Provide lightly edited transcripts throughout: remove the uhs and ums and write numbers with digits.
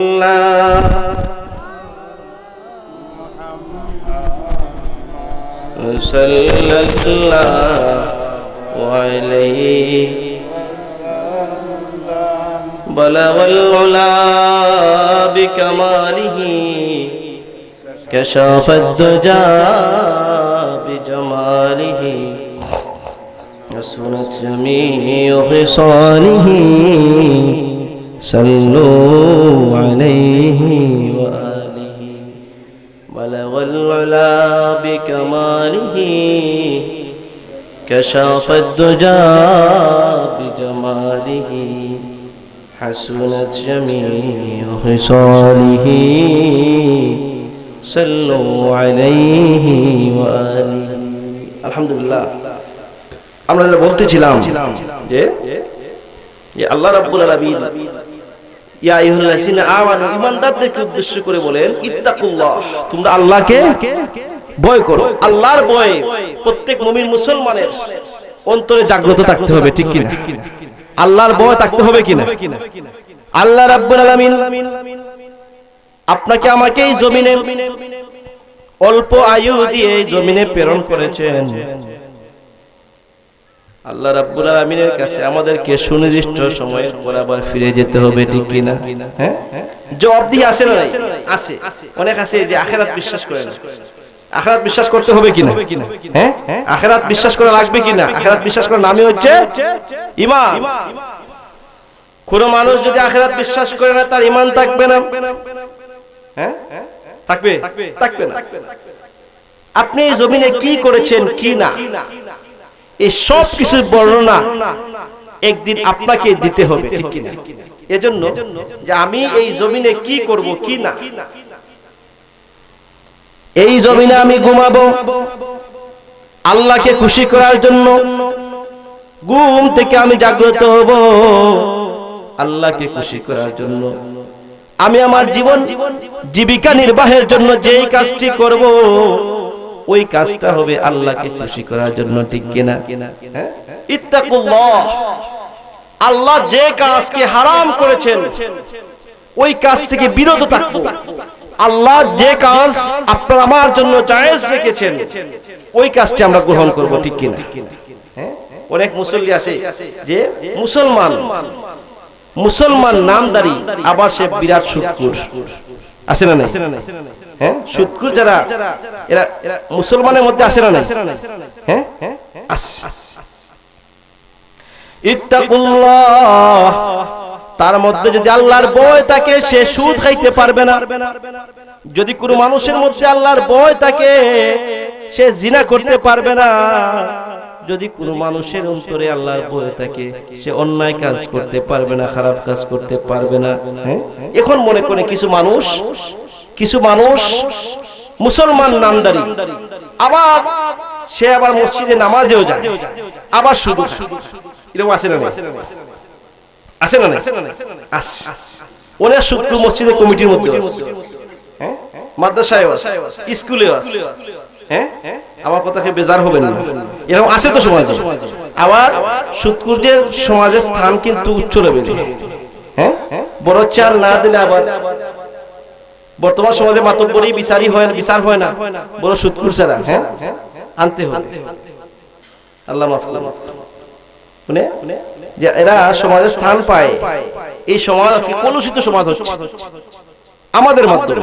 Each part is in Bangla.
sallallahu alayhi balaghal ula bikamalihi kashafad duja bijamalihi hasunat jami'u khisalihi sallu alayhi wa alihi balaghal ula bikamalihi kashafad duja bijamalihi hasunat jami'u khisalihi sallu alayhi wa alihi। আলহামদুলিল্লাহ, আমরা বলতেছিলাম যে আল্লাহ রাব্বুল আলামিন ইয়া আইয়ুহাল্লাযিনা আমানু, ঈমানদারদেরকে উদ্দেশ্য করে বলেন ইত্তাকুল্লাহ, তোমরা আল্লাহকে ভয় করো। আল্লাহর ভয় প্রত্যেক মুমিন মুসলমানের অন্তরে জাগ্রত থাকতে হবে, ঠিক কিনা? আল্লাহর ভয় থাকতে হবে কিনা? আল্লাহ রাব্বুল আলামিন আপনাকে আমাকে এই জমিনে অল্প আয়ু দিয়ে এই জমিনে প্রেরণ করেছেন। আল্লাহ রাব্বুল আলামিনের কাছে আমাদেরকে সুনির্দিষ্ট সময়ের পর আবার ফিরে যেতে হবে, ঠিক কিনা? হ্যাঁ, জবাবদিহি আছে না? আছে। অনেক আছে যে আখিরাত বিশ্বাস করে না। আখিরাত বিশ্বাস করতে হবে কিনা? হ্যাঁ, আখিরাত বিশ্বাস করা লাগবে কিনা? আখিরাত বিশ্বাস করার নামই হচ্ছে ঈমান। কোন মানুষ যদি আখিরাত বিশ্বাস করে না, তার ঈমান থাকবে না। হ্যাঁ, থাকবে? থাকবে না। আপনি এই জমিনে কি করেছেন কি না, এই সব কিছুর বর্ণনা একদিন আপনাকে দিতে হবে, ঠিক কিনা? এজন্য যে আমি এই জমিনে কি করব কি না, এই জমিনে আমি ঘুমাবো আল্লাহকে খুশি করার জন্য, ঘুম থেকে আমি জাগ্রত হব আল্লাহকে খুশি করার জন্য, আমি আমার জীবন জীবিকা নির্বাহের জন্য যেই কাজটি করব ওই কাজটা হবে আল্লাহকে খুশি করার জন্য, ঠিক কিনা? ইত্তাকুল্লাহ, আল্লাহ যে কাজকে হারাম করেছেন ওই কাজ থেকে বিরত থাকবো। আল্লাহ যে কাজ আপনার আমার জন্য জায়েজ রেখেছেন ওই কাজটি আমরা গ্রহণ করব, ঠিক কিনা? অনেক মুসল্লি আছে যে মুসলমান নামদারি, আবার সে বিরাট সুদখোর, আছে না? হ্যাঁ, সুদখোর যারা এরা মুসলমানের মধ্যে আসে না? হ্যাঁ, ইত্তাকুল্লাহ, তার মধ্যে যদি আল্লাহর ভয় থাকে সে সুদ খাইতে পারবে না। যদি কোনো মানুষের মধ্যে আল্লাহর ভয় থাকে সে জিনা করতে পারবে না। যদি কোনো মানুষের অন্তরে আল্লাহর ভয় থাকে সে অন্যায় কাজ করতে পারবে না, খারাপ কাজ করতে পারবে না। এখন মনে করে কিছু মানুষ মুসলমান নামদারি, আবার সে আবার মসজিদে নামাজেও যায়, আবার শুধু এরকম আসে না? আসে না? অনেক শুক্র মসজিদের কমিটির মধ্যে, মাদ্রাসায়, স্কুলে, হ্যাঁ, আমার কথাকে বেজার হবেন না, এরকম আছে তো সমাজে। আবার শুক্রদের সমাজের স্থান কিন্তু উচ্চ লেভেলে। হ্যাঁ, বড় চাল না দিলে আবার বর্তমান সমাজে মাতব্বরি বিচার হয় না, বড় শুক্র ছাড়া হ্যাঁ আনতে হবে। আল্লাহ মাফ মানে যে এরা সমাজে স্থান পায়, এই সমাজ আজকে কলুষিত সমাজ হচ্ছে আমাদের মাধ্যমে।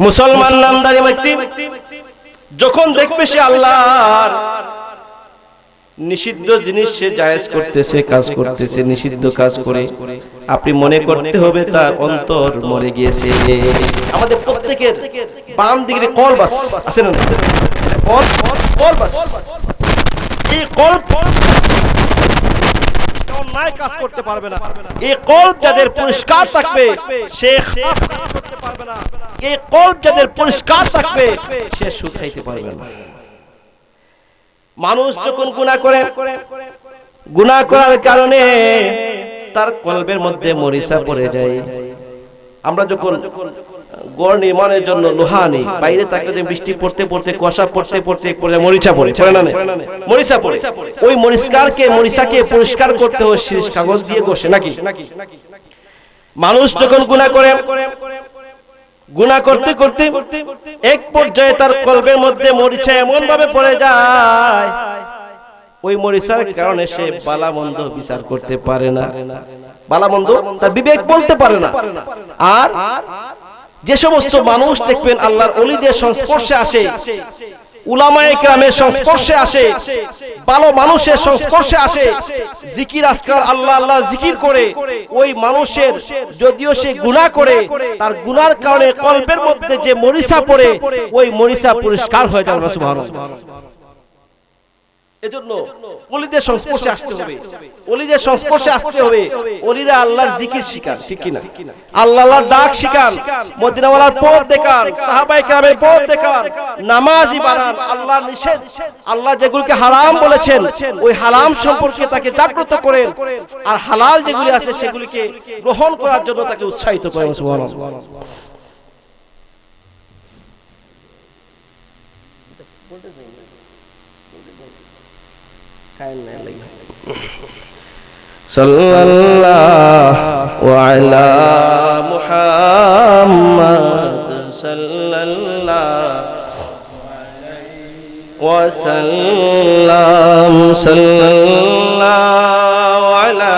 মুসলমান নামদারি ব্যক্তি যখন দেখবে সে আল্লাহর নিষিদ্ধ জিনিস সে জায়েজ করতেছে, কাজ করতেছে, নিষিদ্ধ কাজ করে, আপনি মনে করতে হবে তার অন্তর মরে গিয়েছে। আমাদের প্রত্যেকের বাম দিকে কলব আছে না? কলব, এই কলব অন্যায় কাজ করতে পারবে না। এই কলব যাদের পরিষ্কার থাকবে সে খারাপ কাজ করতে পারবে না। এই কলব যাদের পরিষ্কার থাকবে সে সুদ খাইতে পারবে না। মানুষ যখন গুনাহ করার কারণে তার কলবের মধ্যে মরিচা পড়ে যায়। আমরা যখন গড় নির্মাণের জন্য লোহা নেই, বাইরে তাকাতে বৃষ্টি পড়তে পড়তে কুয়াশা পড়তে পড়তে মরিচা পড়ে, মরিচা পড়ে, ওই মরিচাকে পরিষ্কার করতে হয় শিরিষ কাগজ দিয়ে ঘষে, নাকি? মানুষ যখন গুনাহ করে, গুনাহ করতে করতে এক পর্যায়ে তার কলবের মধ্যে মরিচা এমন ভাবে পড়ে যায়, ওই মরিচার কারণে সে ভালো মন্দ বিচার করতে পারে না, ভালো মন্দ তার বিবেক বলতে পারে না। আর যে সমস্ত মানুষ দেখবেন আল্লাহর ওলিদের সংস্পর্শে আসে, উলামায়ে কেরামের সংস্পর্শে আসে, ভালো মানুষের সংস্পর্শে আসে, জিকির আজকার আল্লাহ আল্লাহ জিকির করে, ওই মানুষের যদিও সে গুনাহ করে, তার গুনার কারণে কলবের মধ্যে যে মরিচা পড়ে, ওই মরিচা পরিষ্কার হয়ে যায়। সুবহানাল্লাহ। এজন্য ওলিদের সংস্পর্শে আসতে হবে, ওলিদের সংস্পর্শে আসতে হবে। ওলিরা আল্লাহর জিকির শিখান, ঠিক কি না? আল্লাহর ডাক শিখান, মদিনাওয়ালার পথ দেখান, সাহাবায়ে কেরামের পথ দেখান, নামাজি বানান, আল্লাহর নিষেধ, আল্লাহ যেগুলোকে হারাম বলেছেন ওই হারাম সম্পর্কে তাকে জাগ্রত করেন, আর হালাল যেগুলি আছে সেগুলিকে গ্রহণ করার জন্য তাকে উৎসাহিত করেন। সুবহানাল্লাহ। সাল্লাল্লাহু আলা মুহাম্মাদ সাল্লাল্লাহু আলাইহি ওয়াসাল্লাম, সাল্লাল্লাহু আলা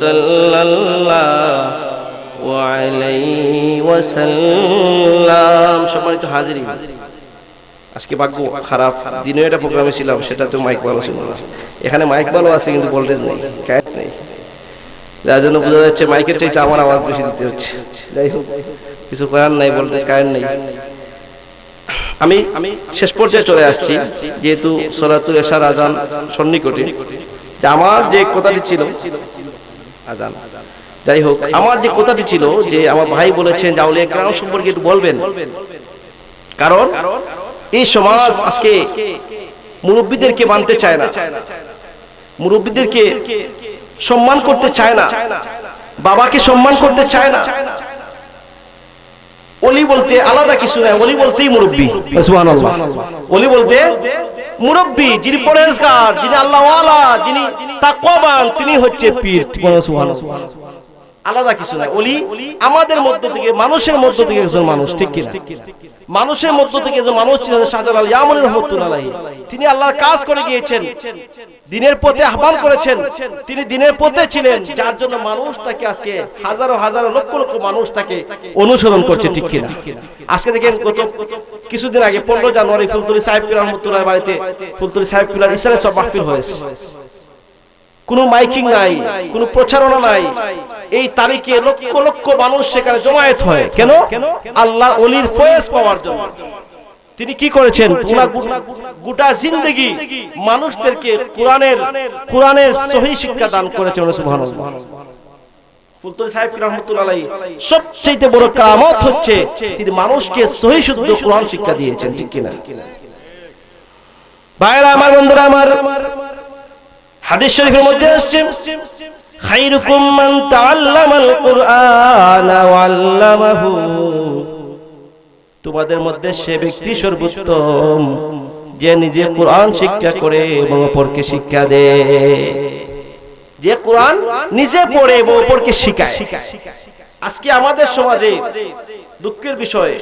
সাল্লাল্লাহু আলাইহি ওয়াসাল্লাম। সম্মানিত হাজিরিন, আজকে ভাগ্য খারাপ, দিনে একটা প্রোগ্রামে ছিলাম, সেটা তো মাইক ভালো ছিল না। এখানে মাইক ভালো আছে কিন্তু ভোল্টেজ নেই, কারেন্ট নেই, যার জন্য বোঝা যাচ্ছে মাইকের চাইতে আমার আওয়াজ বেশি দিতে হচ্ছে। যাই হোক, কিছু করার নাই, ভোল্টেজ কারেন্ট নেই। আমি শেষ পর্যায়ে চলে আসছি, যেহেতু সলাতুল এশার আজান সন্নিকটে। আমার যে কথাটি ছিল আজান, যাই হোক, আমার যে কথাটি ছিল যে আমার ভাই বলেছেন যে আউলিয়া কেরাম সম্পর্কে একটু বলবেন, কারণ এই সমাজ আজকে মুরব্বীদেরকে মানতে চায় না, মুরব্বীদেরকে সম্মান করতে চায় না, বাবাকে সম্মান করতে চায় না। ওলি বলতে আলাদা কিছু নাই, ওলি বলতেই মুরব্বী। সুবহানাল্লাহ। ওলি বলতে মুরব্বী, যিনি পরহেজগার, যিনি আল্লাহওয়ালা, যিনি তাকওয়াবান, তিনি হচ্ছে পীর। সুবহানাল্লাহ। আলাদা কিছু নাই। ওলি আমাদের মধ্য থেকে, মানুষের মধ্য থেকে একজন মানুষ, ঠিক কি না? মানুষের মধ্য থেকে যে মানুষ ছিলেন শাহজালাল ইয়ামানী রাহমাতুল্লাহ আলাইহি, তিনি আল্লাহর কাজ করে গিয়েছেন, দ্বীনের পথে আহ্বান করেছেন, তিনি দ্বীনের পথে ছিলেন, যার জন্য মানুষ তাকে আজকে হাজারো হাজারো লক্ষ লক্ষ মানুষ তাকে অনুসরণ করছে, ঠিক কি না? আজকে দেখেন গত কিছুদিন আগে 15 জানুয়ারি ফুলতলি সাহেব পীর রহমাতুল্লাহর বাড়িতে, ফুলতলি সাহেব পীর ইসলামের সব মাহফিল হয়েছে, কোনো মাইকিং নাই, কোনো প্রচারণা নাই। এই তারিখে লক্ষ লক্ষ মানুষ সেখানে জমায়েত হয়, কেন? আল্লাহ ওলির ফয়েজ পাওয়ার জন্য। তিনি কি করেছেন? গোটা জিন্দেগি মানুষদেরকে কোরআনের সহি শিক্ষা দান করেছেন। সুবহানাল্লাহ। ফুলতলি সাহেব রাহমাতুল্লাহ আলাইহি সবচেয়ে বড় কারামত হচ্ছে তিনি মানুষকে সহি শুদ্ধ কোরআন শিক্ষা দিয়েছেন, ঠিক কি না? ভাইরা আমার, বন্ধুরা আমার, হাদিস শরীফের মধ্যে আসছে, খায়রুকুম মান তাআল্লামাল কুরআন ওয়া আল্লামাহু, তোমাদের মধ্যে সে ব্যক্তি সর্বোত্তম যে নিজে কোরআন শিক্ষা করে এবং অপরকে শিক্ষা দেয়, যে কোরআন নিজে পড়ে এবং অপরকে শিখায়। আজকে আমাদের সমাজে দুঃখের বিষয়,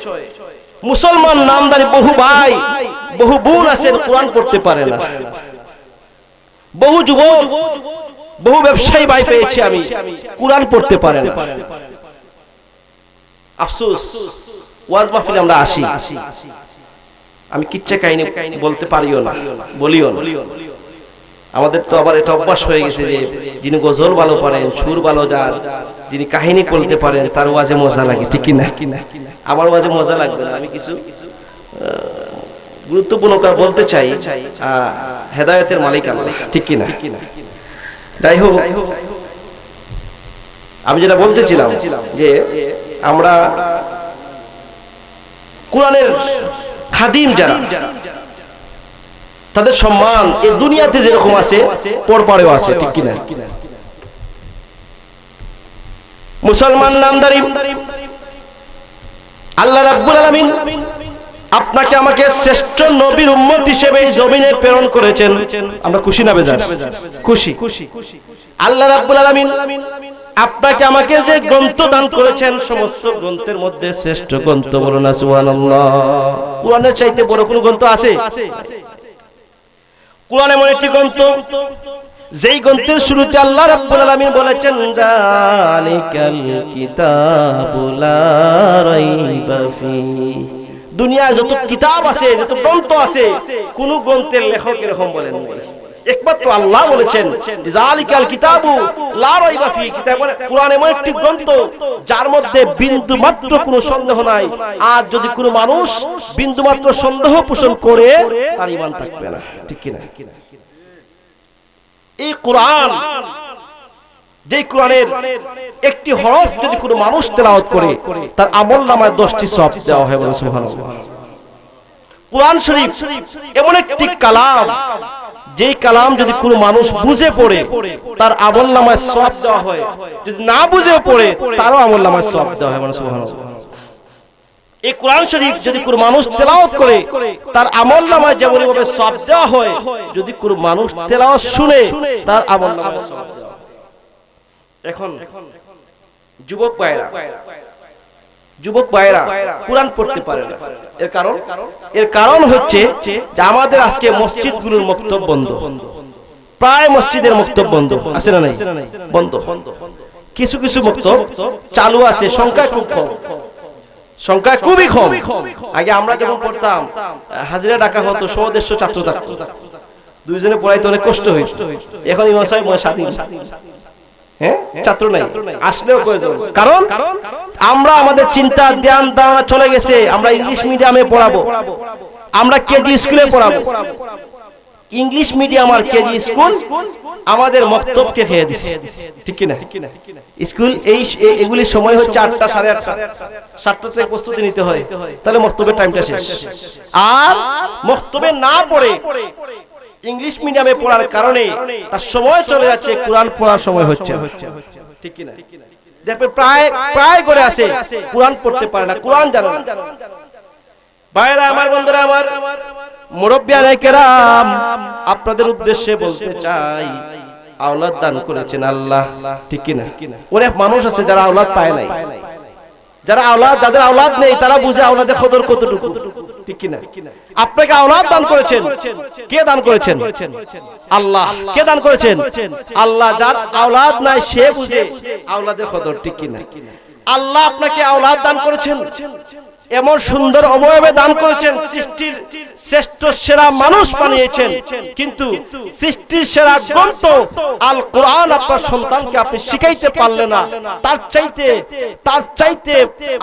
মুসলমান নামদারি বহু ভাই বহু বোন আছেন, কোরআন পড়তে পারে না। বহু যুবক বহু ব্যবসায়ী ভাই পেয়েছি আমি, কোরআন পড়তে পারে না। আফসোস, ওয়াজ মাহফিলে আমরা আসি, আমি কিচ্ছা কাহিনী বলতে পারিও না, বলিও না। আমাদের তো আবার এটা অভ্যাস হয়ে গেছে যে যিনি গজল ভালো পারেন, সুর ভালো যান, যিনি কাহিনী বলতে পারেন, তার ওয়াজে মজা লাগে, ঠিক না? আমার ওয়াজে মজা লাগবে না। আমি কিছু গুরুত্বপূর্ণ কথা বলতে চাই, হেদায়েতের মালিক আল্লাহ, ঠিক কি না? যাই হোক, আমি যেটা বলতেছিলাম যে আমরা কোরআনের খাদিম যারা, তাদের সম্মান এই দুনিয়াতে যেরকম আছে পরপারেও আছে, ঠিক কি না? মুসলমান নামদারি আল্লাহ রাব্বুল আলামিন আপনাকে আমাকে শ্রেষ্ঠ নবীর উম্মত হিসেবে এই জমিনে প্রেরণ করেছেন। আমরা খুশি না বেজার? খুশি। আল্লাহ রাব্বুল আলামিন আপনাকে আমাকে যে গ্রন্থ দান করেছেন, সমস্ত গ্রন্থের মধ্যে শ্রেষ্ঠ গ্রন্থ বলো না সুবহানাল্লাহ। কোরআনের চাইতে বড় কোন গ্রন্থ আছে? কোরআন এমন একটি গ্রন্থ যেই গ্রন্থের শুরুতে আল্লাহ রাব্বুল আলামিন বলেছেন জালিকাল কিতাবু লা রাইবা ফি। দুনিয়ায় যত কিতাব আছে, যত গ্রন্থ আছে, কোন গ্রন্থের লেখক এরকম বলেন একমাত্র আল্লাহ বলেছেন জালিকাল কিতাবু লা রাইবা ফি। কোরআন এমন একটি গ্রন্থ যার মধ্যে বিন্দু মাত্র কোনো সন্দেহ নাই। আর যদি কোনো মানুষ বিন্দু মাত্র সন্দেহ পোষণ করে তার ঈমান থাকবে না, ঠিক কি না? এই কোরআন, যে কোরআনের একটি হরফ যদি কোনো মানুষ তেলাওয়াত করে তার আমলনামায় 10টি সওয়াব দেওয়া হয়, বলে সুবহানাল্লাহ। কোরআন শরীফ এমন একটি কালাম, যেই কালাম যদি কোনো মানুষ বুঝে পড়ে তার আমলনামায় সওয়াব দেওয়া হয়, যদি না বুঝে পড়ে তারও আমলনামায় সওয়াব দেওয়া হয়, বলে সুবহানাল্লাহ। এই কোরআন শরীফ যদি কোনো মানুষ তেলাওয়াত করে তার আমলনামায় যেমনভাবে সওয়াব দেওয়া হয়, যদি কোনো মানুষ তেলাওয়াত শুনে তার আমলনামায় সওয়াব দেওয়া হয়। এখন যুবক ভাইরা কোরআন পড়তে পারে না। এর কারণ হচ্ছে যে আমাদের আজকে মসজিদগুলোর মক্তব বন্ধ। প্রায় মসজিদের মক্তব বন্ধ, আছে না নাই? বন্ধ। কিছু কিছু মক্তব চালু আছে, সংখ্যা খুব কম, সংখ্যা খুবই কম। আগে আমরা যখন পড়তাম হাজিরা ডাকা হতো, 100-150 ছাত্র থাকতো, দুইজনে পড়াইতে অনেক কষ্ট হইতো। এখন ইমাম সাহেব স্বাধীন, ছাত্র নাই, আসলেও প্রয়োজন। কারণ আমরা আমাদের চিন্তা ধ্যান ধারণা চলে গেছে, আমরা ইংলিশ মিডিয়ামে পড়াবো, আমরা কেজি স্কুলে পড়াবো। ইংলিশ মিডিয়াম আর কেজি স্কুল আমাদের মক্তবকে খেয়ে দিছে, ঠিক কি না? স্কুল এগুলির সময় হচ্ছে 8টা 8:30, 7টা থেকে প্রস্তুতি নিতে হয়, তাহলে মক্তবের টাইমটা শেষ। আর মক্তবে না পড়ে ইংলিশ মিডিয়ামে পড়ার কারণে তার সময় চলে যাচ্ছে, কোরআন পড়ার সময় হচ্ছে, ঠিক কি না? দেখবে প্রায় করে আছে কোরআন পড়তে পারে না, কোরআন জানে না। ভাইরা আমার, বন্ধুরা আমার, মুরব্বিয়ানে কেরাম, আপনাদের উদ্দেশ্যে বলতে চাই আওলাদ দান করেছেন আল্লাহ, ঠিক কি না? অনেক মানুষ আছে যারা আওলাদ পায় নাই, যাদের আওলাদ নেই তারা বুঝে আওলাদের কদর কতটুকু, ঠিক কি না? আপনাকে আওলাদ দান করেছেন, কে দান করেছেন? আল্লাহ। কে দান করেছেন? আল্লাহ। যার আওলাদ নাই সে বুঝে আওলাদের কদর, ঠিক কি না? আল্লাহ আপনাকে আওলাদ দান করেছেন, এমন সুন্দর অবয়বে দান করেছেন, সৃষ্টির শ্রেষ্ঠ সেরা মানুষ বানিয়েছেন, কিন্তু সৃষ্টির সেরা গ্রন্থ আল কোরআন আপনার সন্তানকে আপনি শিখাইতে পারলেন না। তার চাইতে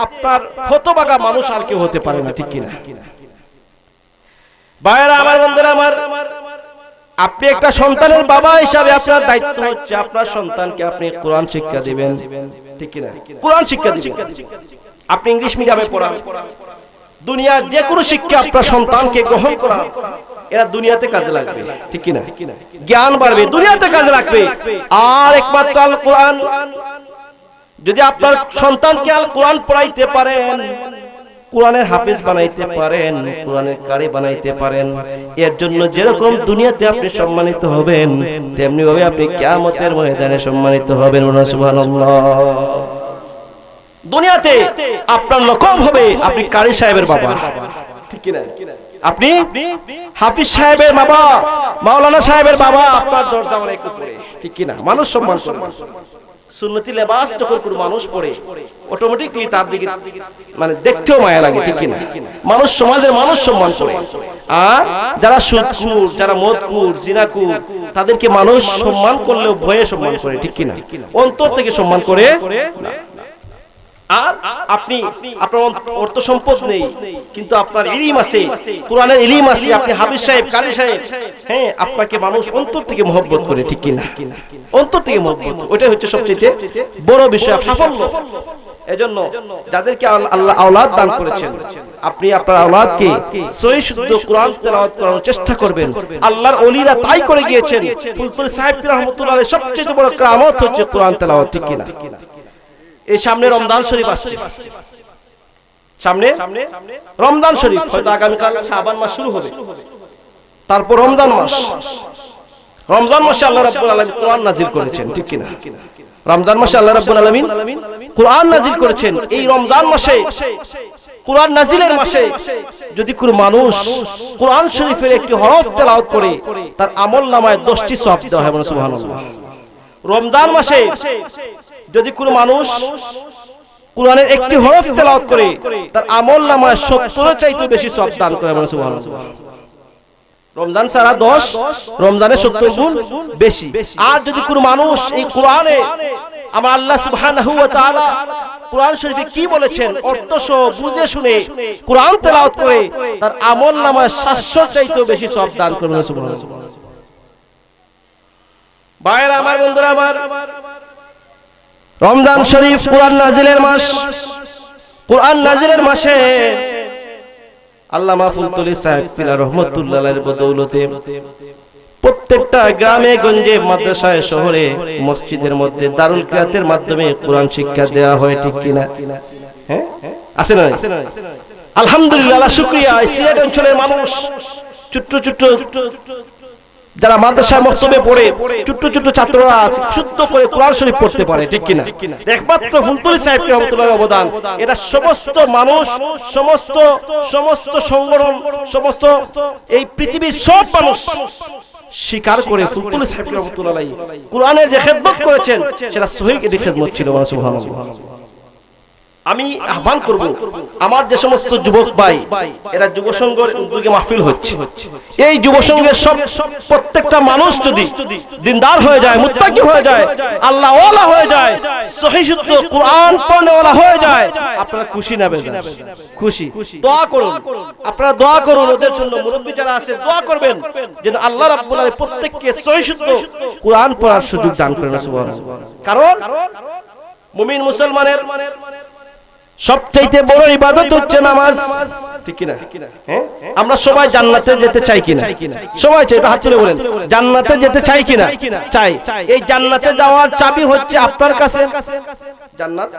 আপনার হতভাগা মানুষ আর কেউ হতে পারে না, ঠিক কি না? ভাইরা আমার, বন্ধুরা আমার, আপনি একটা সন্তানের বাবা হিসাবে আপনার দায়িত্ব হচ্ছে আপনার সন্তানকে আপনি কোরআন শিক্ষা দিবেন, ঠিক কি না? কোরআন শিক্ষা দিবেন। আপনি ইংলিশ মিডিয়ামে পড়ান, দুনিয়ার যে কোনো শিক্ষা আপনার সন্তানকে গ্রহণ করান, এরা দুনিয়াতে কাজে লাগবে, ঠিক কি না? জ্ঞান বাড়বে, দুনিয়াতে কাজে লাগবে। আর একমাত্র আল কোরআন, যদি আপনার সন্তানকে আল কোরআন পড়াইতে পারেন, কোরআনের হাফেজ বানাইতে পারেন, কোরআনের কারি বানাইতে পারেন, এর জন্য যেরকম দুনিয়াতে আপনি সম্মানিত হবেন, তেমনি ভাবে আপনি কিয়ামতের ময়দানে সম্মানিত হবেন। সুবহানাল্লাহ। দুনিয়াতে আপনার লকব হবে আপনি কারি সাহেবের বাবা, ঠিক কি না? আপনি হাফিজ সাহেবের বাবা, মাওলানা সাহেবের বাবা, আপনার দরজা আমার একটু পড়ে, ঠিক কি না? মানুষ সম্মান করে। সুন্নতি লেবাস যখন কোনো মানুষ পড়ে অটোমেটিকলি তার দিকে মানে দেখতেও মায়া লাগে, ঠিক কি না? মানুষ, সমাজের মানুষ সম্মান করে। আর যারা সুদখোর, যারা মদখোর, জিনাখোর, তাদেরকে মানুষ সম্মান করলেও ভয়ে সম্মান করে, ঠিক কি না? অন্তর থেকে সম্মান করে না। আর আপনি, আপনার অর্থ সম্পদ নেই কিন্তু আপনার ইলম আছে, কোরআনের ইলম আছে, আপনি হাফিজ সাহেব, কারি সাহেব, হ্যাঁ, আপনাকে মানুষ অন্তর থেকে মহব্বত করে, ঠিক কি না? অন্তর থেকে মহব্বত, ওইটাই হচ্ছে সবচেয়ে বড় বিষয়, সাফল্য। এজন্য যাদেরকে আল্লাহ আওলাদ দান করেছেন, আপনি আপনার আওলাদকে সহিহ শুদ্ধ কোরআন তেলাওয়াত করানোর চেষ্টা করবেন। আল্লাহর ওলিরা তাই করে গিয়েছেন। ফুলপুরি সাহেব রাহমাতুল্লাহ আলাইহি সবচেয়ে বড় কিরামত হচ্ছে কোরআন তেলাওয়াত, ঠিক কি না? এই সামনে রমজান শরীফ আসছে, সামনে রমজান শরীফ, হয়তো আগামীকাল শাবান মাস শুরু হবে, তারপর রমজান মাস। রমজান মাসে আল্লাহ রাব্বুল আলামিন কোরআন নাজিল করেছেন, ঠিক কি না? রমজান মাসে আল্লাহ রাব্বুল আলামিন কোরআন নাজিল করেছেন। এই রমজান মাসে, কোরআন নাজিলের মাসে যদি কোনো মানুষ কোরআন শরীফের একটি হরফ তেলাওয়াত করে, তার আমলনামায় 10টি সওয়াব দেওয়া হয়। সুবহানাল্লাহ। রমজান মাসে যদি কোনো মানুষ কোরআনের একটি হরফ তেলাওয়াত করে, তার আমলনামায় 70 চাইতে বেশি সওয়াব দান করে। সুবহানাল্লাহ। রমজান ছাড়া 10, রমজানে 70 গুণ বেশি। আর যদি কোনো মানুষ এই কোরআনে, আমার আল্লাহ সুবহানাহু ওয়া তাআলা কোরআন শরীফে কি বলেছেন অর্থ সহ বুঝে শুনে কোরআন তেলাওয়াত করে, তার আমলনামায় 700 চাইতেও বেশি সওয়াব দান করবেন। সুবহানাল্লাহ। ভাইরা আমার, বন্ধুরা আমার, রমজান শরীফ কোরআন নাজিলের মাস। কোরআন নাজিলের মাসে আল্লামা ফুলতলি সাহেব সিলা রহমাতুল্লাহ আলাইহির বদৌলতে প্রত্যেকটা গ্রামে গঞ্জে, মাদ্রাসায়, শহরে, মসজিদের মধ্যে দারুল কিরাতের মাধ্যমে কোরআন শিক্ষা দেওয়া হয়, ঠিক কিনা? হ্যাঁ, আছে না? আলহামদুলিল্লাহ, শুকরিয়া। সিলেট অঞ্চলের মানুষ ছোট্ট ছোট্ট যারা মাদ্রাসায় মক্তবে পড়ে, ছোট্ট ছোট্ট ছাত্ররা শুদ্ধ করে কোরআন শরীফ পড়তে পারে, ঠিক কিনা? একমাত্র ফুলতলি সাহেব রহমাতুল্লাহর অবদান। এটা সমস্ত মানুষ, সমস্ত সমস্ত সংগঠন, সমস্ত এই পৃথিবীর সব মানুষ স্বীকার করে ফুলতলি সাহেব রহমাতুল্লাহ আলাইহি কোরআনের যে খেদমত করেছেন, সেটা সহিহ খেদমত ছিল। সুবহানাল্লাহ। আমি আহ্বান করব, আমার যে সমস্ত যুবক ভাই, এরা যুব সংঘের উদ্যোগে মাহফিল হচ্ছে, এই যুব সংঘের সব প্রত্যেকটা মানুষ যদি দিনদার হয়ে যায়, মুত্তাকি হয়ে যায়, আল্লাহ ওয়ালা হয়ে যায়, সহিহ শুদ্ধ কোরআন পড়নেওয়ালা হয়ে যায়, আপনারা খুশি না বেজার? খুশি। দোয়া করুন, আপনারা দোয়া করুন ওদের জন্য। মুরব্বি যারা আছে দোয়া করবেন যেন আল্লাহ রাব্বুল আলামিন প্রত্যেককে সহিহ শুদ্ধ কোরআন পড়ার সুযোগ দান করেন। সুবহানাল্লাহ। কারণ মুমিন মুসলমানের সবচাইতে বড় ইবাদত হচ্ছে নামাজ, ঠিক কিনা? হ্যাঁ, আমরা সবাই জান্নাতে যেতে চাই কিনা? সবাই চাই। হাত তুলে বলেন, জান্নাতে যেতে চাই কিনা? চাই। এই জান্নাতে যাওয়ার চাবি হচ্ছে আপনার কাছে। জান্নাত,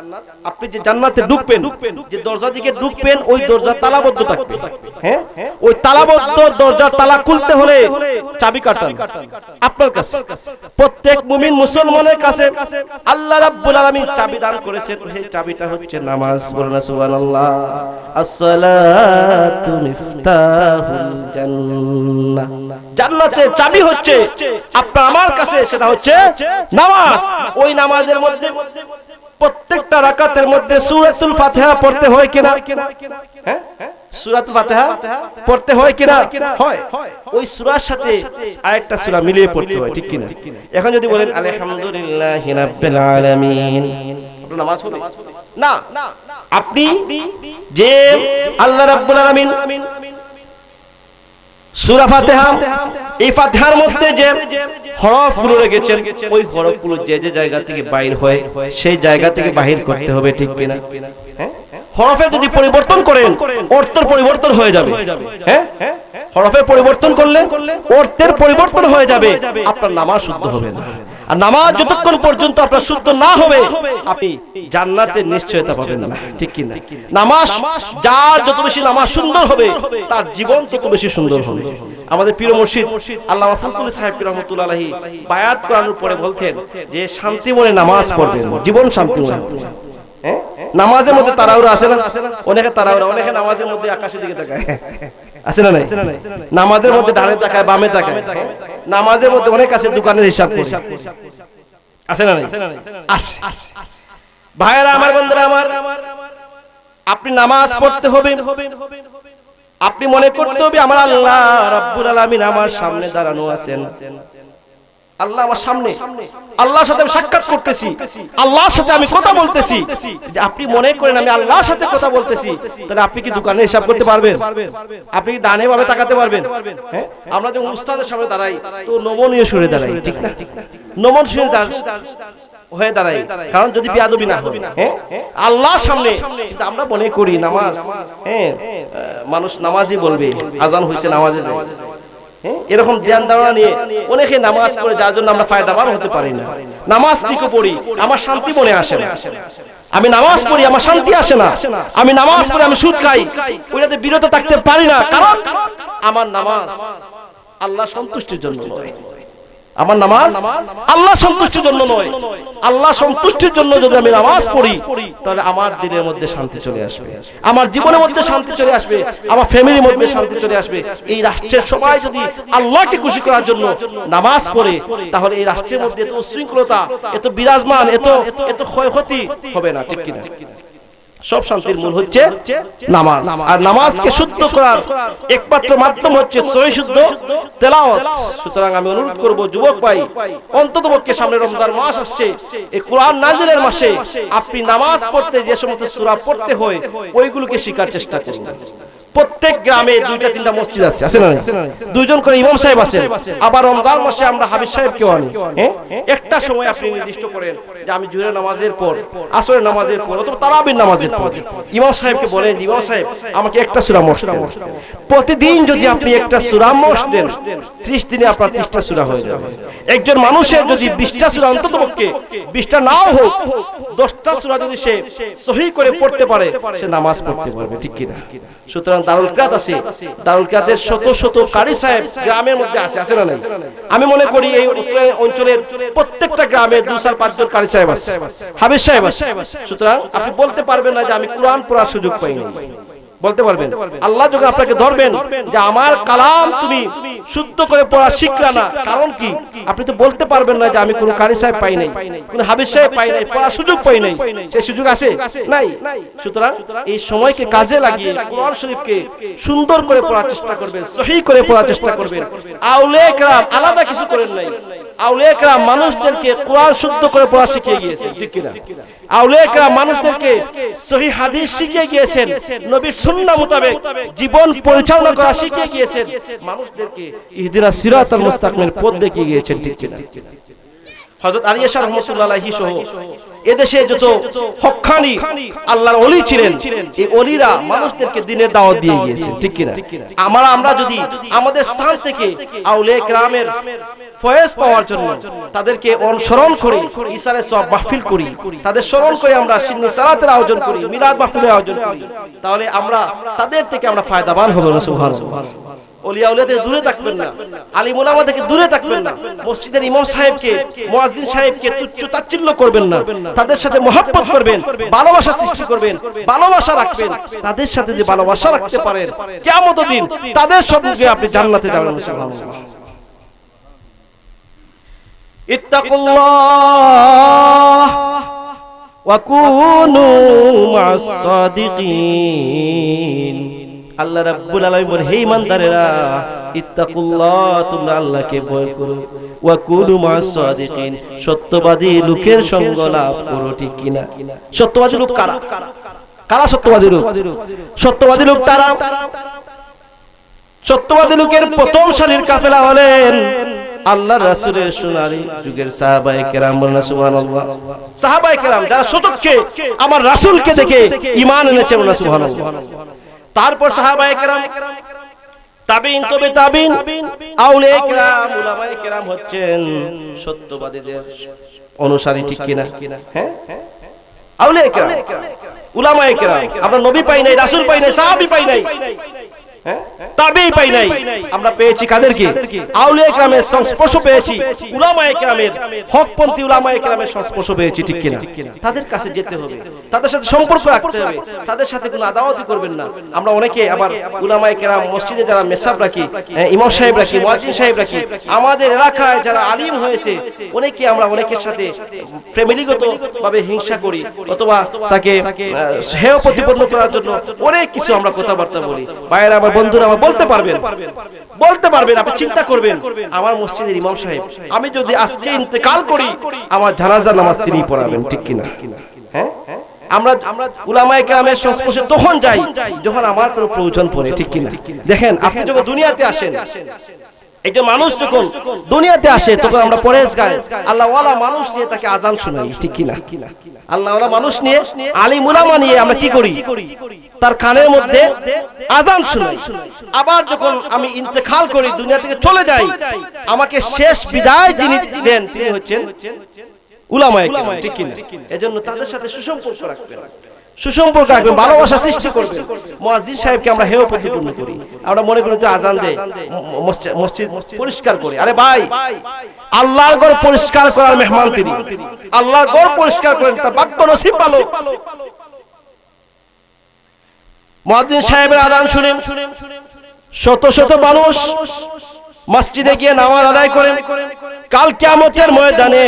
আপনি যে জান্নাতে ঢুকবেন, যে দরজা দিকে ঢুকবেন, ওই দরজা তালাবদ্ধ থাকবে। হ্যাঁ, ওই তালাবদ্ধ দরজার তালা খুলতে হলে চাবি কাটান আপনার কাছে। প্রত্যেক মুমিন মুসলমানের কাছে আল্লাহ রাব্বুল আলামিন চাবি দান করেছেন, সেই চাবিটা হচ্ছে নামাজ। বলুন সুবহানাল্লাহ। আসসালাতু মিফতাহুল জান্নাহ। জান্নাতের চাবি হচ্ছে আপনার আমার কাছে, সেটা হচ্ছে নামাজ। ওই নামাজের মধ্যে প্রত্যেকটা রাকাতের মধ্যে সূরাতুল ফাতিহা পড়তে হয় কিনা? হ্যাঁ, সূরাতুল ফাতিহা পড়তে হয় কিনা? হয়। ওই সূরার সাথে আরেকটা সূরা মিলিয়ে পড়তে হয়, ঠিক কিনা? এখন যদি বলেন আলহামদুলিল্লাহি রাব্বিল আলামিন, আপনার নামাজ হবে না। আপনি যে আল্লাহ রাব্বুল আলামিন সূরা ফাতিহা, এই ফাতিহার মধ্যে যে হরফগুলো রেখেছেন, ওই হরফগুলো যে যে জায়গা থেকে বাইর হয়, সেই জায়গা থেকে বাহির করতে হবে, ঠিক কিনা? হ্যাঁ, হরফে যদি পরিবর্তন করেন, অর্থের পরিবর্তন হয়ে যাবে। হ্যাঁ, হরফের পরিবর্তন করলে অর্থের পরিবর্তন হয়ে যাবে, আপনার নামাজ শুদ্ধ হবে না। আর নামাজ যতক্ষণ পর্যন্ত আপনার শুদ্ধ না হবে, আপনি জান্নাতের নিশ্চয়তা পাবেন না, ঠিক কি না? নামাজ, যার যত বেশি নামাজ সুন্দর হবে, তার জীবন তত বেশি সুন্দর হবে। আমাদের পীর মুর্শিদ আল্লামা ফুলতলি সাহেব রাহমাতুল্লাহ আলাইহি বায়াত করানোর পরে বলতেন যে শান্তি মনে নামাজ পড়বেন, জীবন শান্তি মনে। হ্যাঁ, নামাজের মধ্যে তাড়াহুড়া আছে না? অনেকে তাড়াহুড়া, অনেকে নামাজের মধ্যে আকাশের দিকে তাকায়, আছে না নাই? নামাজের মধ্যে ডানে তাকায়, বামে তাকায়। নামাজের মধ্যে অনেক আছে দোকানের হিসাব করে, আছে না নাই? আছে। ভাইরা আমার, বন্ধুরা আমার, আপনি নামাজ পড়তে হবে, আপনি মনে করতে হবে আমার আল্লাহ রাব্বুল আলামিন আমার সামনে দাঁড়ানো আছেন। আল্লাহ আমার সামনে, আল্লাহর সাথে আমি সাক্ষাৎ করতেছি, আল্লাহর সাথে আমি কথা বলতেছি। যে আপনি মনে করেন আমি আল্লাহর সাথে কথা বলতেছি, তাহলে আপনি কি দোকানে হিসাব করতে পারবেন? আপনি কি ডানে ভাবে তাকাতে পারবেন? হ্যাঁ, আমরা যখন উস্তাদের সামনে দাঁড়াই তো নমনীয় সুরে দাঁড়াই, ঠিক না? নমন সুরে হয়ে দাঁড়াই, কারণ যদি বেয়াদবি না হয়। হ্যাঁ, আল্লাহর সামনে আমরা মনে করি নামাজ, হ্যাঁ, মানুষ নামাজই বলবে, আজান হয়েছে নামাজে যায়। এরকম ধ্যান ধারণা নিয়ে অনেকে নামাজ পড়ে, যার জন্য আমরা ফায়দাবান হতে পারি না। নামাজ ঠিকও পড়ি, আমার শান্তি মনে আসে না। আমি নামাজ পড়ি, আমার শান্তি আসে না। আমি নামাজ পড়ি, আমি সুদ খাই, ওইটাতে বিরত থাকতে পারি না। কারণ আমার নামাজ আল্লাহ সন্তুষ্টির জন্য নয়। আমার নামাজ আল্লাহ সন্তুষ্টির জন্য নয়। আল্লাহ সন্তুষ্টির জন্য যদি আমি নামাজ পড়ি, তাহলে আমার দিলের মধ্যে শান্তি চলে আসবে, আমার জীবনের মধ্যে শান্তি চলে আসবে, আমার ফ্যামিলির মধ্যে শান্তি চলে আসবে। এই রাষ্ট্রের সবাই যদি আল্লাহকে খুশি করার জন্য নামাজ পড়ে, তাহলে এই রাষ্ট্রের মধ্যে এত উশৃঙ্খলতা, এত বিরাজমান, এত ক্ষয়ক্ষতি হবে না, ঠিক কিনা? সব শান্তির মূল হচ্ছে নামাজ। আর নামাজকে শুদ্ধ করার একমাত্র মাধ্যম হচ্ছে সহিহ শুদ্ধ তেলাওয়াত। সুতরাং আমি অনুরোধ করব যুবক ভাই, অন্ততপক্ষে সামনে রমজান মাস আসছে, এই কোরআন নাজিলের মাসে আপনি নামাজ পড়তে যে সমস্ত সূরা পড়তে হয় ওইগুলোকে শেখার চেষ্টা করুন। প্রত্যেক গ্রামে 2-3টা মসজিদ আছে, আছে না? 2জন করে ইমাম সাহেব আছে। আবার রমজান মাসে আমরা হাফেজ সাহেবকেও আনি। একটা সময় আপনি নির্দিষ্ট করেন যে আমি জোহরের নামাজের পর, আসরের নামাজের পর, অথবা তারাবির নামাজের পর ইমাম সাহেবকে বলেন, ইমাম সাহেব আমাকে একটা সূরা মস্ত দেন। প্রতিদিন যদি আপনি একটা সূরা মস্ত দেন, 30 দিনে আপনার 30টা সূরা হয়ে যাবে। একজন মানুষের যদি 20টা সূরা, অন্ততপক্ষে 20টা নাও হোক, 10টা সূরা যদি সে সহিহ করে পড়তে পারে, সে নামাজ পড়তে পারবে, ঠিক কিনা? সুতরাং দারুল কিরাত আছে, দারুল কিরাতের শত শত কারি সাহেব গ্রামের মধ্যে আছে, আছে না? আমি মনে করি এই অঞ্চলের প্রত্যেকটা গ্রামে 2-5 জন কারি সাহেব আছে, হাফেজ সাহেব আছে। সুতরাং আপনি বলতে পারবেন না যে আমি কোরআন পড়ার সুযোগ পাইনি, বলতে পারবেন। আল্লাহ যখন আপনাকে ধরবেন যে আমার কালাম তুমি শুদ্ধ করে পড়া শিখলা না, কারণ কি? আপনি তো বলতে পারবেন না যে আমি কোনো কারি সাহেব পাই নাই, কোনো হাফেজ সাহেব পাই নাই, পড়ার সুযোগ পাই নাই। সেই সুযোগ আছে নাই? সুতরাং এই সময়কে কাজে লাগিয়ে কোরআন শরীফকে সুন্দর করে পড়ার চেষ্টা করবেন, সহিহ করে পড়ার চেষ্টা করবেন। আউলিয়া কেরাম আলাদা কিছু করেন নাই। আউলিয়া কেরাম মানুষদেরকে কোরআন শুদ্ধ করে পড়া শিখিয়ে গিয়েছেন, ঠিক কিনা? আউলিয়া কেরাম মানুষদেরকে সহিহ হাদিস শিখিয়ে গিয়েছেন, নবীর সুন্নাহ মোতাবেক জীবন পরিচালনা করা শিখিয়ে গিয়েছেন, মানুষদেরকে ইহদিনাস সিরাতাল মুস্তাকিমের পথ দেখিয়ে গিয়েছেন, ঠিক কিনা? হযরত আলী শাহ রাহমাতুল্লাহ আলাইহি সহ এদেশে যত হক্কানি আল্লাহর ওলি ছিলেন, এই ওলিরা মানুষদেরকে দ্বীনের দাওয়াত দিয়ে গিয়েছেন, ঠিক কিনা? আমরা যদি আমাদের স্থান থেকে আউলিয়া কেরামের ফয়েজ পাওয়ার জন্য তাদেরকে অনুসরণ করি, ইসারে সওয়াব মাহফিল করি, তাদের স্মরণ করে আমরা সিন্নি সালাতের আয়োজন করি, মিলাদ মাহফিলের আয়োজন করি, তাহলে আমরা তাদের থেকে আমরা ফায়দাবান হব। সুবহানাল্লাহ। ওলিয়া উলিয়াদের দূরে থাকবেন না, আলিম উলামা থেকে দূরে থাকবেন না, মসজিদের ইমাম সাহেবকে, মুয়াজ্জিন সাহেবকে তুচ্ছ তাচ্ছিল্য করবেন না, তাদের সাথে মহব্বত করবেন, ভালোবাসা সৃষ্টি করবেন, ভালোবাসা রাখবেন। তাদের সাথে যে ভালোবাসা রাখতে পারেন, কিয়ামতের দিন তাদের সঙ্গে আপনি জান্নাতে যাবেন। সুবহানাল্লাহ। ইত্তাকুল্লাহ ওয়া কুনু মা'আস সাদিকিন। আল্লাহ রাব্বুল আলামিন বলেন, হে ঈমানদারেরা, ইত্তাকুল্লাহ, তোমরা আল্লাহকে ভয় করো, ওয়া কুনু মা'আস সাদিকিন, সত্যবাদী লোকের সঙ্গ লাভ করো, ঠিক কিনা? সত্যবাদী লোক কারা? কারা সত্যবাদী লোক? সত্যবাদী লোক তারা, সত্যবাদী লোকের প্রথম সারির কাফেলা হলেন আল্লাহর রাসূলের সোনালী যুগের সাহাবায়ে কেরাম। বলেন সুবহানাল্লাহ। সাহাবায়ে কেরাম যারা শতককে আমার রাসূলকে দেখে ঈমান এনেছে, বলেন সুবহানাল্লাহ। তারপর সাহাবায়ে কেরাম, তাবিঈন, তবে তাবিঈন, আউলিয়া কেরাম, উলামায়ে কেরাম হচ্ছেন সত্যবাদীদের অনুসারী, ঠিক কিনা? হ্যাঁ, আউলিয়া কেরাম, উলামায়ে কেরাম। আমরা নবী পাই নাই, রাসূল পাই নাই, সাহাবী পাই নাই, তাবেঈ পাই নাই, আমরা পেয়েছি কাদেরকে? আউলিয়া কেরামের সংস্পর্শ পেয়েছি, উলামায়ে কেরামের, হকপন্থী উলামায়ে কেরামের সংস্পর্শ পেয়েছি, ঠিক কিনা? তাদের কাছে যেতে হবে, তাদের সাথে সম্পর্ক রাখতে হবে, তাদের সাথে কোনো আদাওয়াতি করবেন না। আমরা অনেকে আবার উলামায়ে কেরাম মসজিদে যারা মেসাব রাখি, ইমাম সাহেব রাখি, মুয়াজ্জিন সাহেব রাখি, আমাদের এলাকায় যারা আলিম হয়েছে অনেকে, আমরা অনেকের সাথে ফ্যামিলিগত ভাবে হিংসা করি, অথবা তাকে হেয় প্রতিপন্ন করার জন্য অনেক কিছু আমরা কথাবার্তা বলি। ভাইয়েরা, আমার বন্ধুরা, আমার বলতে পারবেন, আপনি চিন্তা করবেন, আমার মসজিদের ইমাম সাহেব, আমি যদি আজকে ইন্তেকাল করি, আমার জানাজা নামাজ তিনি পড়াবেন, ঠিক কিনা? হ্যাঁ, আমরা উলামায়ে কেরামের সংস্পর্শে তখন যাই যখন আমার কোনো প্রয়োজন পড়ে, ঠিক কিনা? দেখেন, আপনি যখন দুনিয়াতে আসেন, একজন মানুষ যখন দুনিয়াতে আসে তখন আমরা পরেজগার আল্লাহ ওয়ালা মানুষ নিয়ে তাকে আজান শোনাই, ঠিক কি না? আল্লাহ ওয়ালা মানুষ নিয়ে, আলিম উলামা নিয়ে আমরা কি করি? তার কানের মধ্যে আজান শোনাই। আবার যখন আমি ইন্তেকাল করি, দুনিয়া থেকে চলে যাই, আমাকে শেষ বিদায় যিনি দেন তিনি হচ্ছেন উলামায়ে কেরাম, ঠিক কি না? এজন্য তাদের সাথে সুসম্পর্ক রাখবেন, সুসম্পর্ক রাখবেন, ভালোবাসা সৃষ্টি করবেন। মুয়াজ্জিন সাহেবকে আমরা হেয় প্রতিপন্ন করি, আমরা মনে করি তো আজান দেয়, মসজিদ পরিষ্কার করে। আরে ভাই, আল্লাহর ঘর পরিষ্কার করার মেহমান তিনি, আল্লাহর ঘর পরিষ্কার করেন, তার ভাগ্য নসিব ভালো। মুয়াজ্জিন সাহেবের আজান শুনে শত শত মানুষ মসজিদে গিয়ে নামাজ আদায় করেন। কাল কিয়ামতের ময়দানে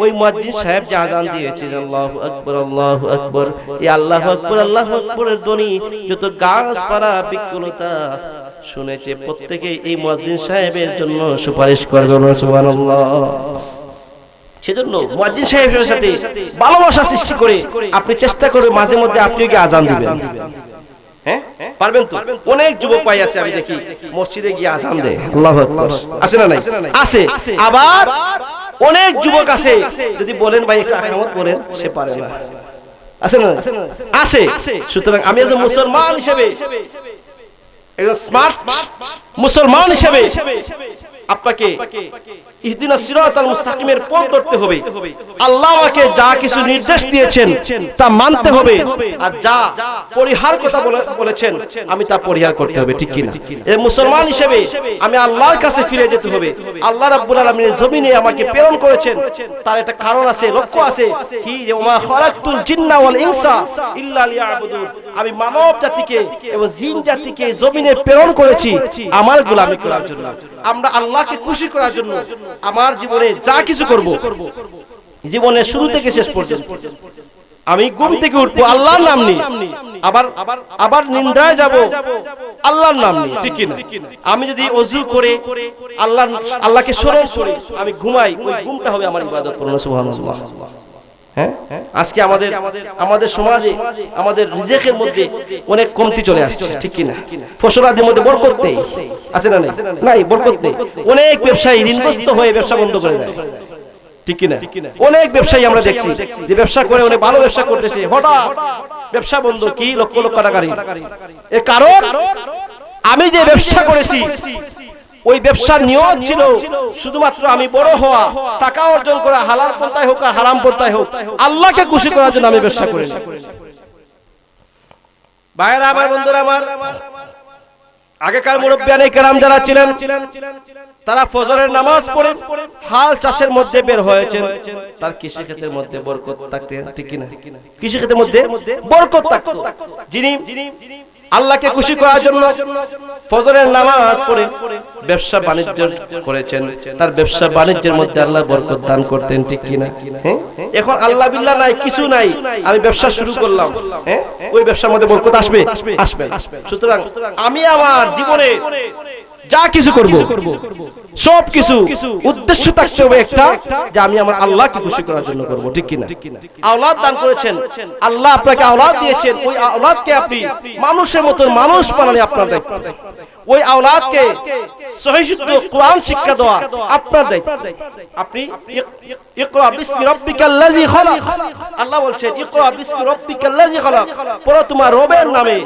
ওই মুয়াজ্জিন সাহেব যে আজান দিয়েছেন, আল্লাহু আকবার আল্লাহু আকবার, এই আল্লাহু আকবার আল্লাহু আকবারের ধ্বনি যত গাছপালা বৃক্ষলতা শুনেছে, প্রত্যেকেই এই মুয়াজ্জিন সাহেবের জন্য সুপারিশ করবে, সুবহানাল্লাহ। সেজন্য মুয়াজ্জিন সাহেবের সাথে ভালোবাসা সৃষ্টি করে আপনি চেষ্টা করবেন মাঝে মধ্যে আপনিও কি আজান দিবেন। হ্যাঁ, পারবেন তো? অনেক যুবক পাই আছে, আমি দেখি মসজিদে গিয়ে আজান দেয়, আল্লাহু আকবার, আছে না নাই? আছে। আবার অনেক যুবক আছে, যদি বলেন ভাই একটু আকামত পড়েন, সে পারে না, আছে না? আছে। সুতরাং আমি একজন মুসলমান হিসেবে, একজন স্মার্ট মুসলমান হিসেবে আপনাকে ইহদিনাস সিরাতাল মুস্তাকিমের পথ ধরতে হবে। আল্লাহ আমাকে যা কিছু নির্দেশ দিয়েছেন তা মানতে হবে, আর যা পরিহার কথা বলেছেন আমি তা পরিহার করতে হবে, ঠিক কি না? এই মুসলমান হিসেবে আমি আল্লাহর কাছে ফিরে যেতে হবে। আল্লাহ রাব্বুল আলামিন জমিনে আমাকে প্রেরণ করেছেন, তার একটা কারণ আছে, লক্ষ্য আছে, কি? ওমা খালাকতুল জিন্না ওয়াল ইনসা ইল্লা লিয়াবুদুন, আমি মানব জাতিকে এবং জিন জাতিকে জমিনে প্রেরণ করেছি আমার গোলামি করার জন্য, আমরা আল্লাহকে খুশি করার জন্য। আমার জীবনে যা কিছু করব, জীবনের শুরু থেকে শেষ পর্যন্ত আমি ঘুম থেকে উঠবো আল্লাহর নাম নিয়ে, আবার নিন্দায় যাব আল্লাহর নাম নিয়ে, ঠিক কি না? আমি যদি ওযু করে আল্লাহকে স্মরণ করে আমি ঘুমাই, ওই ঘুমটা হবে আমার ইবাদত করুন, সুবহানাল্লাহ। হ্যাঁ, আজকে আমাদের সমাজে আমাদের রিজিকের মধ্যে অনেক কমতি চলে আসছে, ঠিক কি না? ফসলাদির মধ্যে বরকত নেই, আছে না? নাই, বরকত নেই। অনেক ব্যবসায়ী ঋণগ্রস্ত হয়ে ব্যবসা বন্ধ করে দেয়, ঠিক কি না? অনেক ব্যবসায়ী আমরা দেখছি যে ব্যবসা করে অনেক ভালো ব্যবসা করতেছে, হঠাৎ ব্যবসা বন্ধ, কি লক্ষ লক্ষ টাকা ঋণ। এর কারণ আমি যে ব্যবসা করেছি ওই ব্যবসার নিয়ত ছিল শুধুমাত্র আমি বড় হওয়া, টাকা অর্জন করা, হালাল পন্থায় হোক আর হারাম পন্থায় হোক, আল্লাহকে খুশি করার জন্য আমি ব্যবসা করি। ভাইরা আমার, বন্ধুরা আমার, আগেকার মুরব্বিয়ানে কেরাম যারা ছিলেন তারা ফজরের নামাজ পড়ে হাল চাষের মধ্যে বের হয়েছেন, তার কৃষি ক্ষেতের মধ্যে বরকত থাকতেন, ঠিক কি না? কৃষি ক্ষেতের মধ্যে বরকত থাকতো। যিনি আল্লাহকে খুশি করার জন্য ফজরের নামাজ পড়ে ব্যবসা বাণিজ্য করেছেন, তার ব্যবসা বাণিজ্যের মধ্যে আল্লাহ বরকত দান করতেন, ঠিক কি না? হ্যাঁ, এখন আল্লাহ বিল্লাহ নাই, কিছু নাই, আমি ব্যবসা শুরু করলাম, হ্যাঁ, ওই ব্যবসার মধ্যে বরকত আসবে? আসবে। সুতরাং আমি আমার জীবনে যা কিছু করব, সব কিছু উদ্দেশ্য থাকতে হবে একটা, যে আমি আমার আল্লাহকে খুশি করার জন্য করব, ঠিক কি না? আওলাদ দান করেছেন আল্লাহ, আপনাকে আওলাদ দিয়েছেন, ওই আওলাদকে আপনি মানুষের মতো মানুষ বানানো আপনার দায়িত্ব। ওই আওলাদকে সহিহ কোরআন শিক্ষা দেওয়া আপনার দায়িত্ব। আপনি ইকরা বিসমি রাব্বিকাল্লাযী খালাক, আল্লাহ বলছেন ইকরা বিসমি রাব্বিকাল্লাযী খালাক, পড়ো তোমার রবের নামে,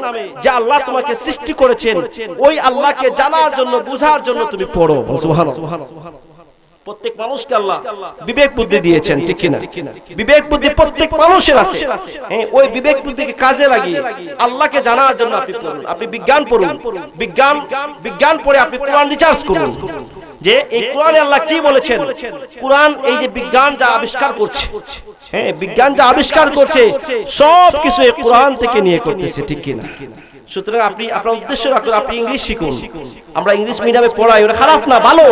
যে আল্লাহ তোমাকে সৃষ্টি করেছেন, ওই আল্লাহকে জানার জন্য, বুঝার জন্য তুমি পড়ো, সুবহানাল্লাহ। প্রত্যেক মানুষকে আল্লাহ বিবেক বুদ্ধি দিয়েছেন, ঠিক কি না? বিবেক বুদ্ধি প্রত্যেক মানুষের আছে, হ্যাঁ, ওই বিবেক বুদ্ধিকে কাজে লাগিয়ে আল্লাহকে জানার জন্য আপনি পড়ুন, আপনি বিজ্ঞান পড়ুন, বিজ্ঞান পড়ে আপনি কোরআন রিসার্চ করুন, যে এই কোরআনে আল্লাহ কি বলেছেন। কোরআন এই যে বিজ্ঞান যা আবিষ্কার করছে, হ্যাঁ, বিজ্ঞান যা আবিষ্কার করছে সব কিছু এই কোরআন থেকে নিয়ে করতেছে, ঠিক কি না? সুতরাং আপনি আপনার উদ্দেশ্য রাখুন, আপনি ইংলিশ শিখুন। আমরা ইংলিশ মিডিয়ামে পড়াই, ওটা খারাপ না, ভালো।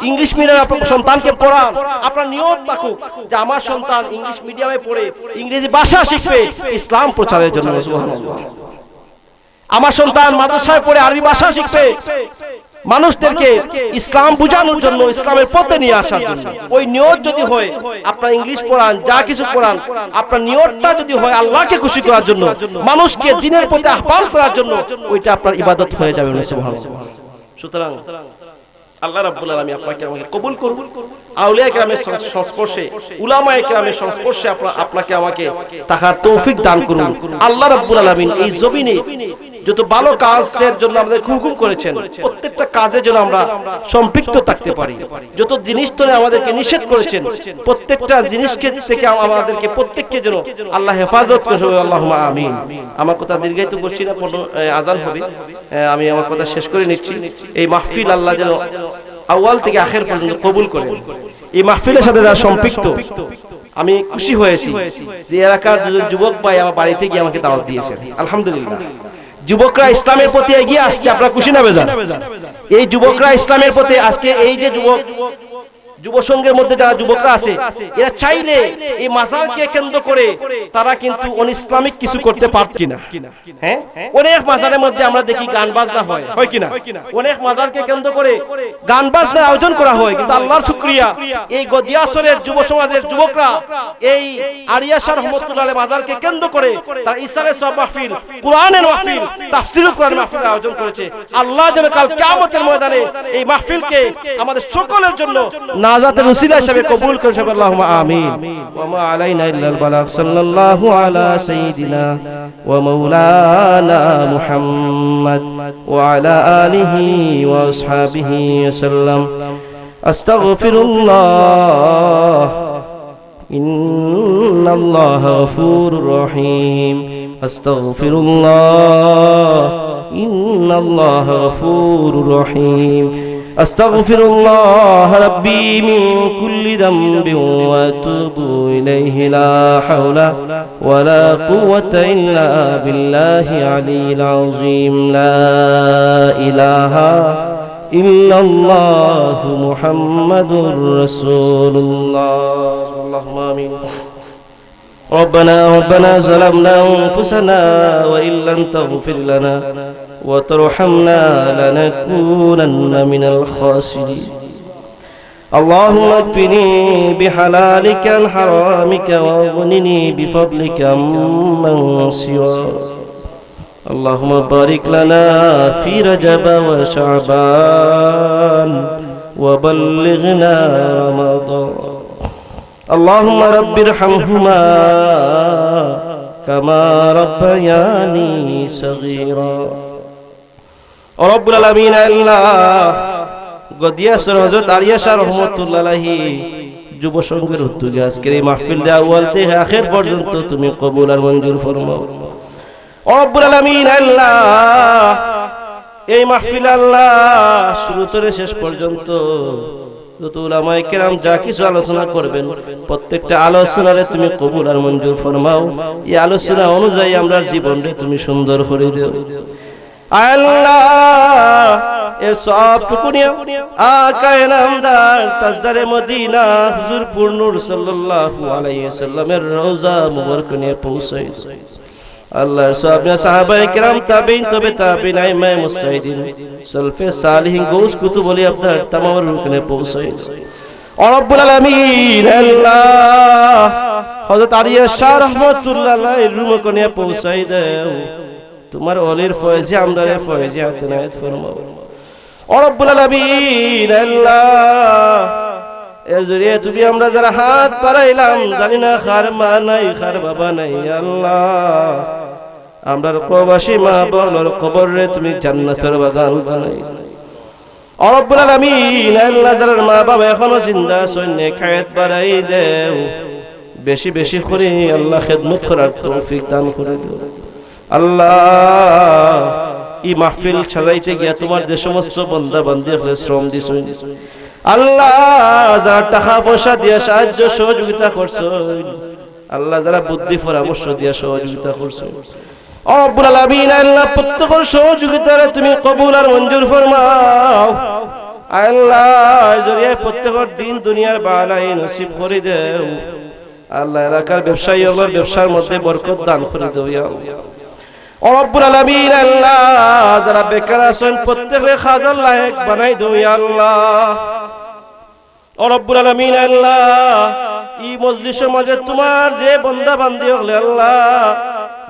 ইংলিশ মিডিয়ামে আপনার সন্তানকে পড়ান, আপনার নিয়ত রাখুন যে আমার সন্তান ইংলিশ মিডিয়ামে পড়ে ইংরেজি ভাষা শিখবে ইসলাম প্রচারের জন্য, সুবহানাল্লাহ। আমার সন্তান মাদ্রাসায় পড়ে আরবি ভাষা শিখবে মানুষদেরকে ইসলাম বোঝানোর জন্য, ইসলামের পথে নিয়ে আসার জন্য। ওই নিয়ত যদি হয়, আপনার ইংলিশ পড়ান, যা কিছু পড়ান, আপনার নিয়তটা যদি হয় আল্লাহকে খুশি করার জন্য, মানুষকে দ্বীনের পথে আহ্বান করার জন্য, ওইটা আপনার ইবাদত হয়ে যাবে, সুবহানাল্লাহ। সুতরাং আল্লাহ রাব্বুল আলামিন আপনাকে আমাকে কবুল করুন। আউলিয়া কেরামের সংস্পর্শে, উলামায়ে কেরামের সংস্পর্শে আপনাকে আমাকে থাকার তৌফিক দান করুন। আল্লাহ রাব্বুল আলামিন এই জমিনে যত ভালো কাজের জন্য আমাদের হুকুম করেছেন, প্রত্যেকটা কাজে যেন আমরা সম্পৃক্ত থাকতে পারি। যত জিনিস থেকে আমাদেরকে নিষেধ করেছেন, প্রত্যেকটা জিনিসকে থেকে আমাদেরকে প্রত্যেককে যেন আল্লাহ হেফাজত করে। আল্লাহুম্মা আমিন। আমার কথা দীর্ঘায়িত করছি না, আজান হবে, আমি আমার কথা শেষ করে নিচ্ছি। এই মাহফিল আল্লাহ যেন আউয়াল থেকে আখির পর্যন্ত কবুল করেন। এই মাহফিলের সাথে যারা সম্পৃক্ত, আমি খুশি হয়েছি যে এলাকার যুবক ভাই আমার বাড়িতে গিয়ে আমাকে দাওয়াত দিয়েছেন। আলহামদুলিল্লাহ, যুবকরা ইসলামের প্রতি এগিয়ে আসছে। আপনারা খুশি না বেজান? এই যুবকরা ইসলামের প্রতি আজকে এই যে যুব সংঘের মধ্যে যারা যুবকরা আছে, এরা চাইলে এই মাজারকে কেন্দ্র করে তারা কিন্তু অনিসলামিক কিছু করতে পারত কিনা। হ্যাঁ, অনেক মাজারের মধ্যে আমরা দেখি গান বাজনা হয় কিনা, অনেক মাজারকে কেন্দ্র করে গান বাজনার আয়োজন করা হয়। কিন্তু আল্লাহর শুকরিয়া, এই গদিয়াসরের যুব সমাজের যুবকরা এই আরিয়া শাহ রহমাতুল্লাহ আলাইহি মাজারকে কেন্দ্র করে তারা ইসলামের সব মাহফিল, কোরআনের মাহফিল, তাফসীরুল কোরআনের মাহফিল আয়োজন করেছে। আল্লাহ যেন কাল কিয়ামতের ময়দানে এই মাহফিলকে আমাদের সকলের জন্য নাজাতের ওসিলা হিসেবে কবুল করে। আল্লাহুম্মা আমিন। ওয়া মা আলাইনা ইল্লাল বালাগ। সাল্লাল্লাহু আলা সাইয়্যিদিনা ওয়া মাওলানা মুহাম্মদ ওয়া আলা আলিহি ওয়া আসহাবিহি ওয়াসাল্লাম। আস্তাগফিরুল্লাহ, ইন্নাল্লাহা গফুরুর রহিম। আস্তাগফিরুল্লাহ, ইন্নাল্লাহা গফুরুর রহিম। أستغفر الله ربي من كل ذنب وأتوب إليه. لا حول ولا قوة إلا بالله العلي العظيم. لا إله إلا الله محمد رسول الله. اللهم آمين. ربنا ظلمنا أنفسنا وإن لم تغفر لنا وترحمنا لنكونن من الخاسرين. اللهم اكفني بحلالك عن حرامك واغنني بفضلك عمن سواك. اللهم بارك لنا في رجب وشعبان وبلغنا رمضان. اللهم رب ارحمهما كما ربياني صغيرا. রব্বুল আলামিন আল্লাহ গদিয়াসর হযরত আরিয়া শাহ রহমাতুল্লাহ আলাইহি যুব সংঘের উদ্যোগে আজকের এই মাহফিলটা আউয়াল থেকে আখির পর্যন্ত তুমি কবুল আর মঞ্জুর ফরমাও। রব্বুল আলামিন আল্লাহ এই মাহফিল আল্লাহ শুরু থেকে শেষ পর্যন্ত যত উলামায়ে কেরাম যা কিছু আলোচনা করবেন, প্রত্যেকটা আলোচনারে তুমি কবুল আর মঞ্জুর ফরমাও। এই আলোচনা অনুযায়ী আমরা জীবনকে তুমি সুন্দর করে দাও আল্লাহ। এর সবটুকু নিয়ে আকায়ে নামদার তাজদারে মদিনা হুজুর নূর সাল্লাল্লাহু আলাইহি ওয়াসাল্লামের রওজা মুবারক নিয়ে পৌঁছাই আল্লাহর সাহাবা সাহাবায়ে কেরাম তাবেঈন তবে তাবেঈন আইমায়ে মুস্তাহিদিন সালফে সালিহিন গৌস কুতুব ওলি আবদার তামামের রুকনে পৌঁছাই। রব্বুল আলামিন আল্লাহ হযরত আরিয়া শাহ রহমাতুল্লাহ আলাইহির রুকনে পৌঁছাই দাও। তোমার ওলির ফয়েজে আমদারে ফয়েজে আতনায়েত ফরমাও। রব্বুল আলামিন আল্লাহ এর জরিয়ে তুমি আমরা যারা হাত বাড়াইলাম জানি না খার মা নাই খার বাবা নাই আল্লাহ, আমরার প্রবাসী মা বোনের কবরে তুমি জান্নাতের বাগান বানাই। রব্বুল আলামিন আল্লাহ যারা মা বাবা এখনো জিন্দা আছেন নেকায়াত বাড়াই দাও, বেশি বেশি করে আল্লাহ খেদমত করার তৌফিক দান করে দাও। আল্লাহ এই মাহফিল সাজাইতে গিয়া তোমার যে সমস্ত বান্দা বান্দি শ্রম দিছেন আল্লাহ, যারা টাকা পয়সা দিয়ে সাহায্য সহযোগিতা করছো আল্লাহ, যারা বুদ্ধি পরামর্শ দিয়ে সহযোগিতা করছো রব্বুল আলামিন আল্লাহ প্রত্যেকের সহযোগিতারে তুমি কবুল আর মঞ্জুর ফরমাও। আল্লাহ জরিয়ায় প্রত্যেকের দিন দুনিয়ার বালাই নসিব করে দাও। আল্লাহ এলাকার ব্যবসায়ী হলোর ব্যবসার মধ্যে বরকত দান করে দাও ইয়া আল্লাহ। রব্বুল আলামিন আল্লাহ যারা বেকার আছেন প্রত্যেককে খাজার লায়েক বানাই দাও ইয়া আল্লাহ। রব্বুল আলামিন আল্লাহ এই মজলিসের মাঝে তোমার যে বান্দা বান্দি হলে আল্লাহ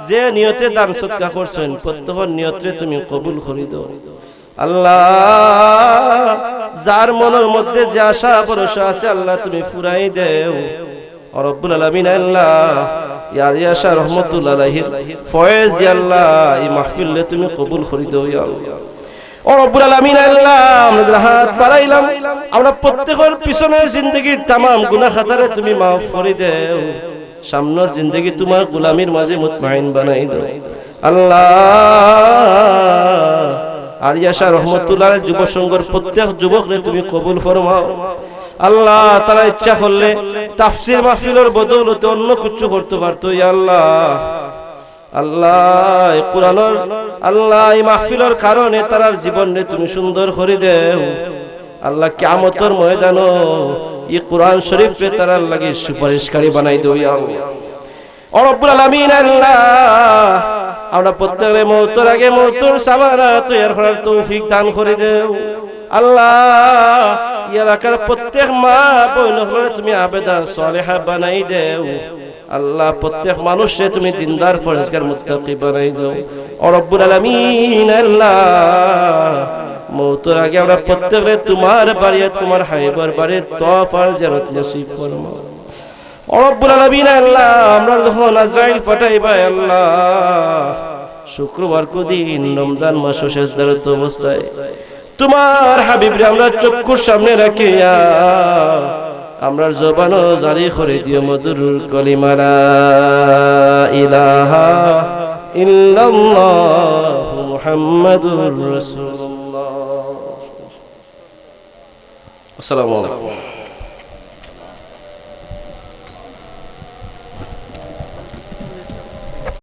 যে নিয়তে দান সদকা করছেন প্রত্যেকের নিয়তে তুমি কবুল করে দাও। আল্লাহ যার মনের মধ্যে যে আশা ভরসা আছে আল্লাহ তুমি ফুরাই দেও রব্বুল আলামিন। আল্লাহ ইয়া ইয়াশা রহমাতুল্লাহ আলাইহির ফয়েজ ইয়া আল্লাহ এই মাহফিলে তুমি কবুল করে দাও ইয়া আল্লাহ। ও রব্বুল আলামিন আল্লাহ আমরা হাত বাড়াইলাম, আমরা প্রত্যেকের পিছনের জিন্দেগীর तमाम গুনাহ খাতারে তুমি maaf করে দাও, সামনের জিন্দেগি তোমার গোলামির মাঝে মুতমাইন বানাই দাও আল্লাহ। আর ইয়াশা রহমাতুল্লাহ যুব সংঘের প্রত্যেক যুবকরে তুমি কবুল ফরমাও আল্লাহ। তারা ইচ্ছা করলে তাফসীর মাহফিলের বদৌলতে অন্য কিছু করতে পারতো ইয়া আল্লাহ। আল্লাহ এই কোরআনের আল্লাহ এই মাহফিলের কারণে তার জীবনে তুমি সুন্দর করে দাও আল্লাহ। কিয়ামতের ময়দানে এই কোরআন শরীফে তার লাগি সুপারিশকারী বানাই দাও ইয়া আল্লাহ। ও রব্বুল আলামিন আল্লাহ আমরা প্রত্যেকরে মওতের আগে মওতের সাবারা তৈয়ার করার তৌফিক দান করে দাও আল্লাহ। এলাকার প্রত্যেক মা বোনগুলোরে তুমি আবেদা সালেহা বানাই দাও আল্লাহ। প্রত্যেক মানুষে তুমি দিনদার ফরজগার মুত্তাকি বানাই দাও ও রব্বুল আলামিন আল্লাহ। মওতের আগে আমরা প্রত্যেকরে তোমার বাড়ি তোমার হাবিবের বাড়ি তওয়াফ আর জিয়ারত নসিব ফরমাও ও রব্বুল আলামিন আল্লাহ। আমরা যখন আজরাইল পাঠাইবা আল্লাহ শুক্রবার দিন রমজান মাস শেষদারত অবস্থায় তোমার হাবিবরে আমরা চক্ষুর সামনে রাখিয়া আমরার জবানও জারি করে দিও মধুর কলিমা লা ইলাহা ইল্লাল্লাহু মুহাম্মাদুর রাসূলুল্লাহ। আসসালামু আলাইকুম।